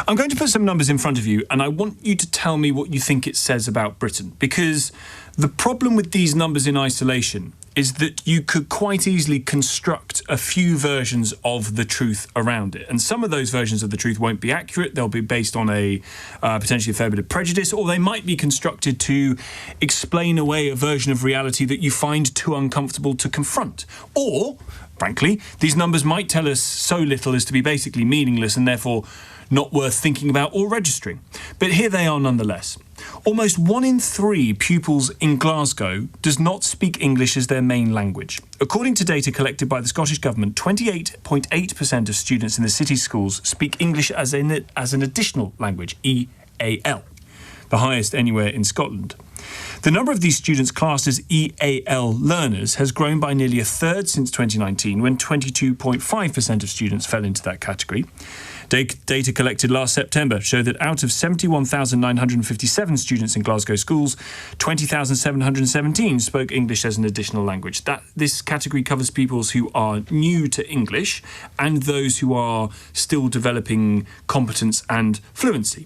I'm going to put some numbers in front of you, and I want you to tell me what you think it says about Britain, because the problem with these numbers in isolation is that you could quite easily construct a few versions of the truth around it. And some of those versions of the truth won't be accurate. They'll be based on a potentially a fair bit of prejudice, or they might be constructed to explain away a version of reality that you find too uncomfortable to confront. Or, frankly, these numbers might tell us so little as to be basically meaningless and therefore not worth thinking about or registering. But here they are nonetheless. Almost 1 in 3 pupils in Glasgow does not speak English as their main language. According to data collected by the Scottish Government, 28.8% of students in the city schools speak English as an additional language, EAL, the highest anywhere in Scotland. The number of these students classed as EAL learners has grown by nearly a third since 2019, when 22.5% of students fell into that category. Data collected last September showed that out of 71,957 students in Glasgow schools, 20,717 spoke English as an additional language. This category covers pupils who are new to English and those who are still developing competence and fluency.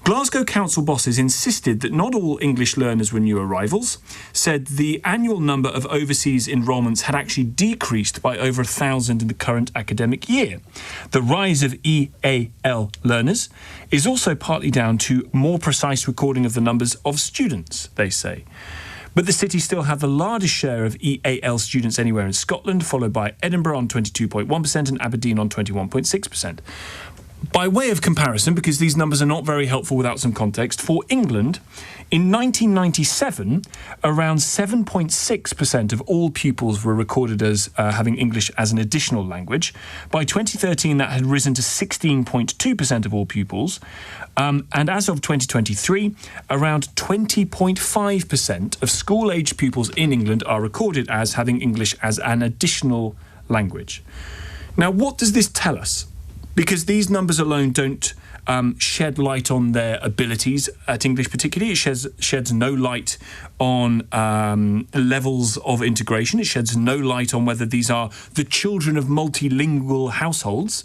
Glasgow council bosses insisted that not all English learners were new arrivals, said the annual number of overseas enrolments had actually decreased by over 1,000 in the current academic year. The rise of EAL learners is also partly down to more precise recording of the numbers of students, they say. But the city still have the largest share of EAL students anywhere in Scotland, followed by Edinburgh on 22.1% and Aberdeen on 21.6%. By way of comparison, because these numbers are not very helpful without some context, for England, in 1997, around 7.6% of all pupils were recorded as having English as an additional language. By 2013, that had risen to 16.2% of all pupils. And as of 2023, around 20.5% of school-aged pupils in England are recorded as having English as an additional language. Now, what does this tell us? Because these numbers alone don't shed light on their abilities at English particularly. It sheds no light on levels of integration. It sheds no light on whether these are the children of multilingual households.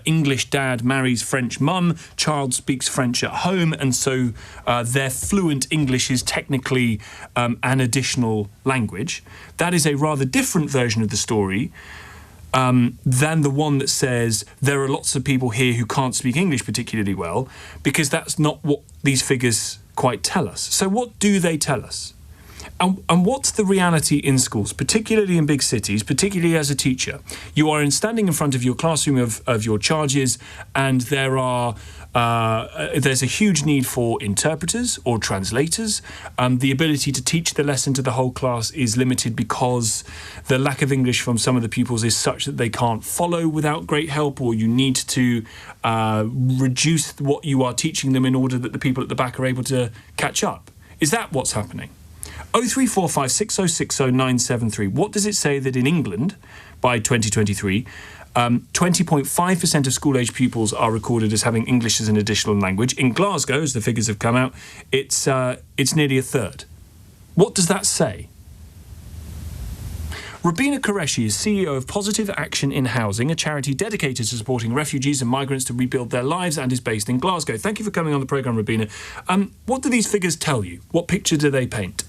English dad marries French mum, child speaks French at home, and so their fluent English is technically an additional language. That is a rather different version of the story than the one that says there are lots of people here who can't speak English particularly well, because that's not what these figures quite tell us. So what do they tell us? And what's the reality in schools, particularly in big cities, particularly as a teacher? You are standing in front of your classroom of your charges, and there's a huge need for interpreters or translators. The ability to teach the lesson to the whole class is limited because the lack of English from some of the pupils is such that they can't follow without great help, or you need to reduce what you are teaching them in order that the people at the back are able to catch up. Is that what's happening? 0345 6060 973. What does it say that in England, by 2023, 20.5% of school-age pupils are recorded as having English as an additional language? In Glasgow, as the figures have come out, it's nearly a third. What does that say? Robina Qureshi is CEO of Positive Action in Housing, a charity dedicated to supporting refugees and migrants to rebuild their lives, and is based in Glasgow. Thank you for coming on the programme, Robina. What do these figures tell you? What picture do they paint?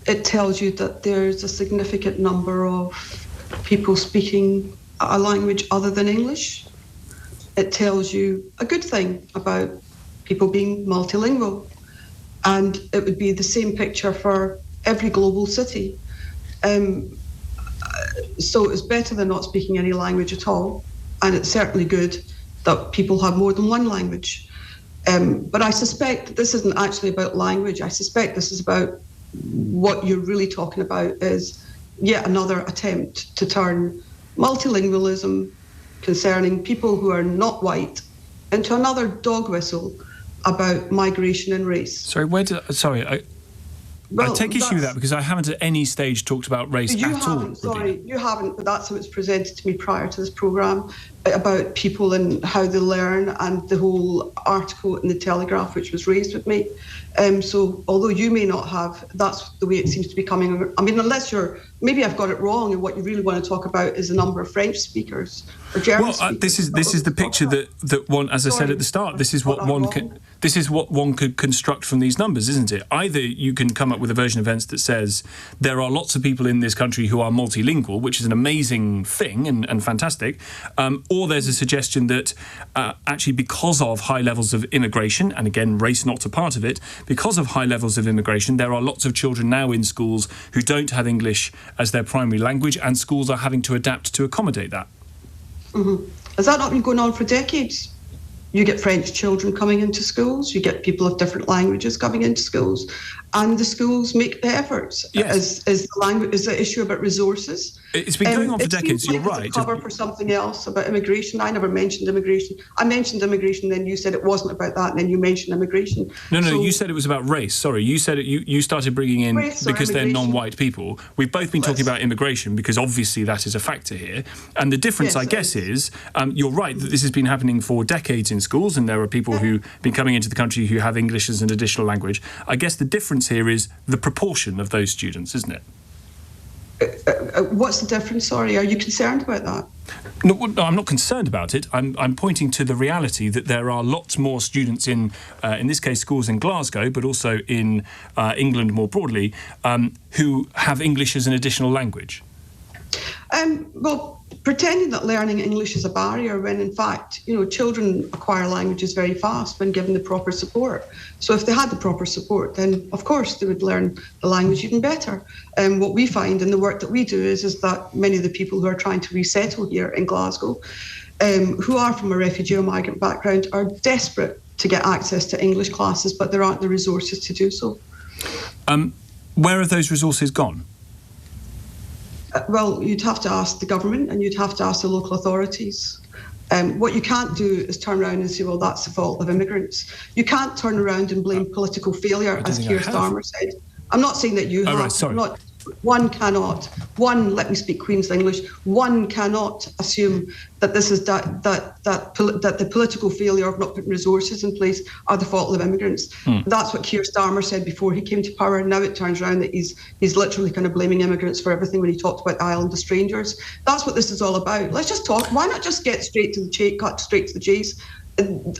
It tells you that there's a significant number of people speaking a language other than English. It tells you a good thing about people being multilingual. And it would be the same picture for every global city. So it's better than not speaking any language at all. And it's certainly good that people have more than one language. But I suspect that this isn't actually about language. I suspect this is about what you're really talking about is yet another attempt to turn multilingualism concerning people who are not white into another dog whistle about migration and race. Sorry, I take issue with that because I haven't at any stage talked about race at all. You haven't, but that's how it's presented to me prior to this programme. about people and how they learn, and the whole article in the Telegraph which was raised with me. So although you may not have, that's the way it seems to be coming. I mean, unless maybe I've got it wrong, and what you really want to talk about is the number of French speakers or German speakers. This is the picture that one, as I said at the start, this is what one could construct from these numbers, isn't it? Either you can come up with a version of events that says there are lots of people in this country who are multilingual, which is an amazing thing and fantastic, or there's a suggestion that actually because of high levels of immigration, and again, race not a part of it, because of high levels of immigration, there are lots of children now in schools who don't have English as their primary language, and schools are having to adapt to accommodate that. Mm-hmm. Has that not been going on for decades? You get French children coming into schools, you get people of different languages coming into schools, and the schools make the efforts. Yes. Is the issue about resources? It's been going on for decades, you're right. It's a cover for something else about immigration. I never mentioned immigration. I mentioned immigration, then you said it wasn't about that, and then you mentioned immigration. No, you said it was about race. Sorry, you said it. You started bringing in because they're non-white people. We've both been talking about immigration because obviously that is a factor here. And the difference, I guess, is you're right that this has been happening for decades in schools, and there are people who've been coming into the country who have English as an additional language. I guess the difference here is the proportion of those students, isn't it? What's the difference? Sorry, are you concerned about that? No, I'm not concerned about it. I'm pointing to the reality that there are lots more students in this case, schools in Glasgow, but also in England more broadly, who have English as an additional language. Well, pretending that learning English is a barrier when in fact, children acquire languages very fast when given the proper support. So if they had the proper support, then of course they would learn the language even better. What we find in the work that we do is that many of the people who are trying to resettle here in Glasgow, who are from a refugee or migrant background, are desperate to get access to English classes, but there aren't the resources to do so. Where have those resources gone? Well, you'd have to ask the government and you'd have to ask the local authorities. What you can't do is turn around and say, well, that's the fault of immigrants. You can't turn around and blame political failure, as Keir Starmer said. I'm not saying that you have. Right, sorry. Let me speak Queen's English. One cannot assume that this is that the political failure of not putting resources in place are the fault of immigrants. That's what Keir Starmer said before he came to power. Now it turns around that he's literally kind of blaming immigrants for everything when he talked about the island of strangers. That's what this is all about. Let's just talk. Why not just get straight to the chase, cut straight to the chase?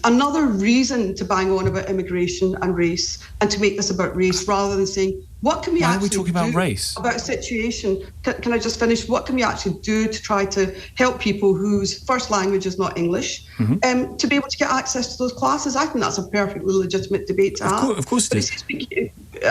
Another reason to bang on about immigration and race and to make this about race rather than saying, what can we actually do about race? About a situation? Can I just finish? What can we actually do to try to help people whose first language is not English to be able to get access to those classes? I think that's a perfectly legitimate debate to have. Of course it is.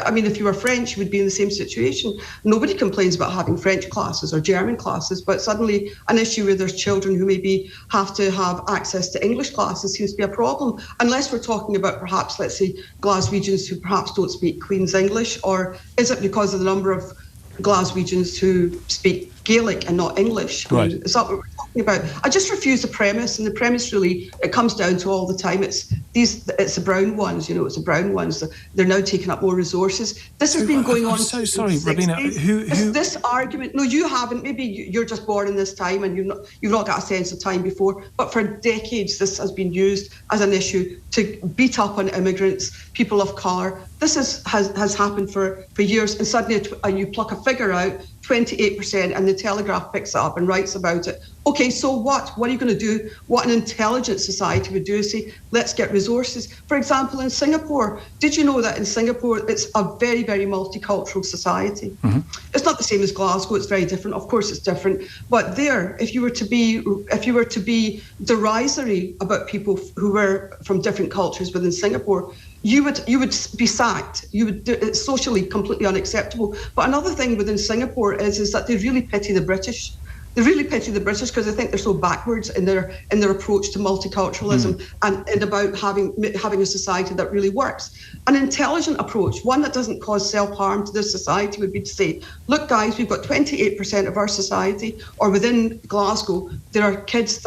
I mean, if you were French, you would be in the same situation. Nobody complains about having French classes or German classes, but suddenly an issue where there's children who maybe have to have access to English classes seems to be a problem, unless we're talking about perhaps, let's say, Glaswegians who perhaps don't speak Queen's English, or is it because of the number of Glaswegians who speak Gaelic and not English? Right. Is that what we're talking about? I just refuse the premise, and the premise really, it comes down to all the time, it's the brown ones, it's the brown ones. They're now taking up more resources. This has been going on. I'm so sorry, Robina. This argument, no, you haven't. Maybe you're just born in this time and you've not got a sense of time before, but for decades this has been used as an issue to beat up on immigrants, people of colour. This has happened for years, and suddenly you pluck a figure out, 28%, and the Telegraph picks it up and writes about it. Okay, so what? What are you going to do? What an intelligent society would do is say, let's get resources. For example, in Singapore, did you know that in Singapore it's a very, very multicultural society? Mm-hmm. It's not the same as Glasgow. It's very different. Of course, it's different. But there, if you were to be derisory about people who were from different cultures within Singapore, you would be sacked. It's socially completely unacceptable. But another thing within Singapore is that they really pity the British. They really pity the British because they think they're so backwards in their approach to multiculturalism and about having a society that really works. An intelligent approach, one that doesn't cause self-harm to this society, would be to say, look guys, we've got 28% of our society, or within Glasgow, there are kids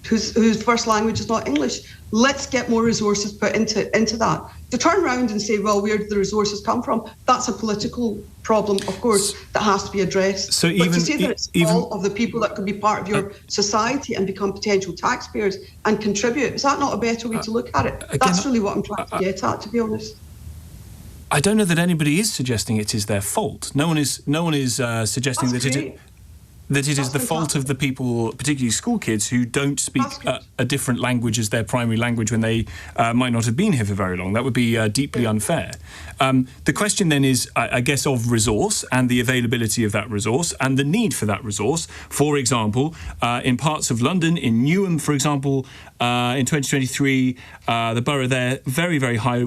whose first language is not English. Let's get more resources put into that. To turn around and say, well, where do the resources come from? That's a political problem, of course, that has to be addressed. So but to say that it's all of the people that could be part of your society and become potential taxpayers and contribute, is that not a better way to look at it? That's really what I'm trying to get at, to be honest. I don't know that anybody is suggesting it is their fault. No one is suggesting that it is the fault of the people, particularly school kids, who don't speak a different language as their primary language when they might not have been here for very long. That would be deeply unfair. The question then is, I guess, of resource and the availability of that resource and the need for that resource. For example, in parts of London, in Newham, for example, in 2023, the borough there, very, very high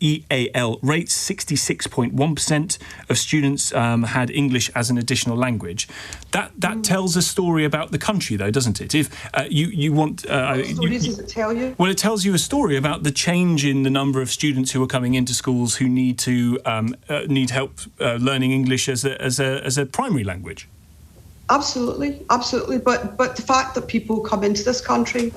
EAL rates, 66.1% of students had English as an additional language. That tells a story about the country, though, doesn't it? If you want... what stories does it tell you? Well, it tells you a story about the change in the number of students who are coming into schools who need help learning English as a primary language. Absolutely. But the fact that people come into this country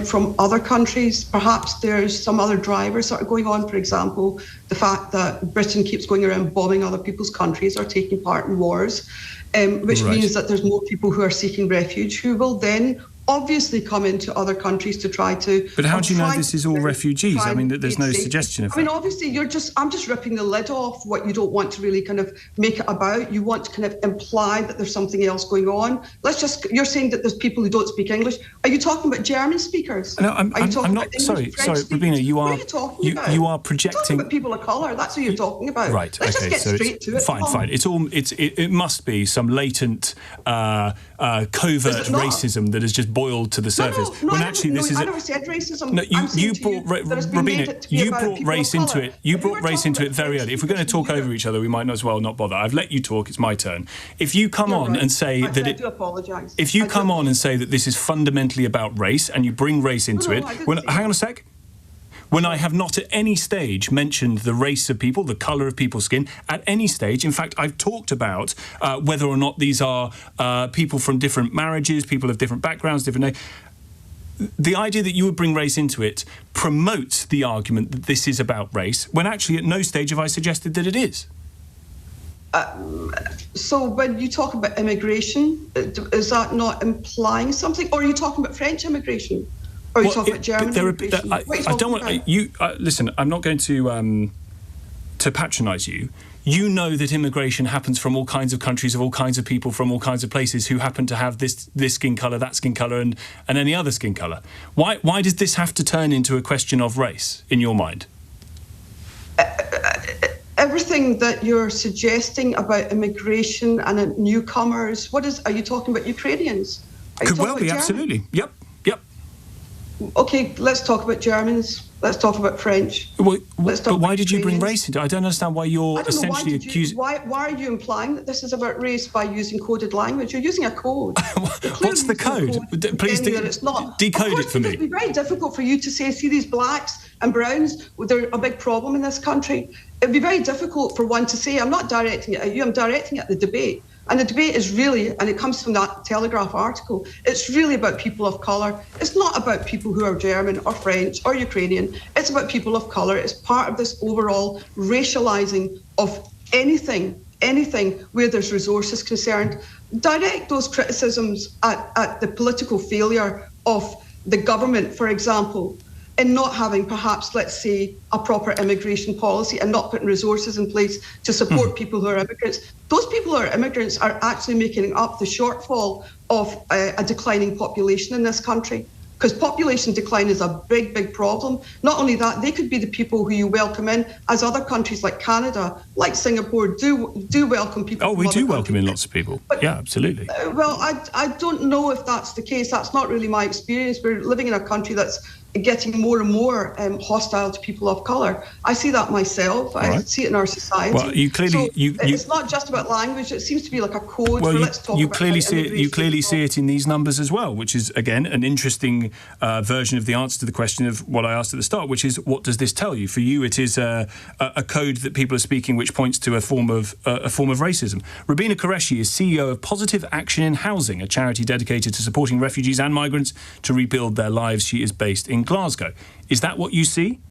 from other countries, perhaps there's some other drivers that are going on. For example, the fact that Britain keeps going around bombing other people's countries or taking part in wars, which means that there's more people who are seeking refuge who will then obviously come into other countries to try to... But how do you know this is all refugees? I mean, there's no suggestion of that. I mean, obviously, I'm just ripping the lid off what you don't want to really kind of make it about. You want to kind of imply that there's something else going on. You're saying that there's people who don't speak English. Are you talking about German speakers? No, I'm not. Sorry, Robina, you are projecting... You're talking about people of colour. That's who you're talking about. Right, Let's okay, just get straight to it. Fine. It must be some latent covert racism that has just boiled to the surface. I never said racism. No, you brought Robina. You brought race into it. You brought race into it very early. If we're going to talk over each other, we might as well not bother. I've let you talk. It's my turn. If you come on and say that I do apologise. If you come on and say that this is fundamentally about race and you bring race into it, hang on a sec. When I have not at any stage mentioned the race of people, the colour of people's skin, at any stage. In fact, I've talked about whether or not these are people from different marriages, people of different backgrounds, different... The idea that you would bring race into it promotes the argument that this is about race, when actually at no stage have I suggested that it is. So when you talk about immigration, is that not implying something? Or are you talking about French immigration? Or are you talking about German immigration? I don't want you. Listen, I'm not going to patronise you. You know that immigration happens from all kinds of countries, of all kinds of people, from all kinds of places who happen to have this skin colour, that skin colour, and any other skin colour. Why does this have to turn into a question of race in your mind? Everything that you're suggesting about immigration and newcomers, are you talking about Ukrainians? Could well be, absolutely. Yep. Okay, let's talk about Germans. Let's talk about French. But why did you bring race into it? I don't understand why you're essentially accusing... Why are you implying that this is about race by using coded language? You're using a code. What's the code? Please decode it for me. It would be very difficult for you to say, see these blacks and browns, they're a big problem in this country. It would be very difficult for one to say, I'm not directing it at you, I'm directing it at the debate. And the debate is really, and it comes from that Telegraph article, it's really about people of colour. It's not about people who are German or French or Ukrainian. It's about people of colour. It's part of this overall racialising of anything where there's resources concerned. Direct those criticisms at the political failure of the government, for example, in not having perhaps, let's say, a proper immigration policy and not putting resources in place to support people who are immigrants. Those people who are immigrants are actually making up the shortfall of a declining population in this country. Because population decline is a big, big problem. Not only that, they could be the people who you welcome in, as other countries like Canada, like Singapore, do welcome people. Oh, we do welcome in lots of people. But, yeah, absolutely. Well, I don't know if that's the case. That's not really my experience. We're living in a country that's getting more and more hostile to people of colour. I see that myself. I see it in our society. Well, you clearly... it's not just about language. It seems to be like a code. Well, you clearly see it in these numbers as well, which is, again, an interesting my version of the answer to the question of what I asked at the start, which is, what does this tell you? For you, it is a code that people are speaking which points to a form of racism. Robina Qureshi is CEO of Positive Action in Housing, a charity dedicated to supporting refugees and migrants to rebuild their lives. She is based in Glasgow. Is that what you see?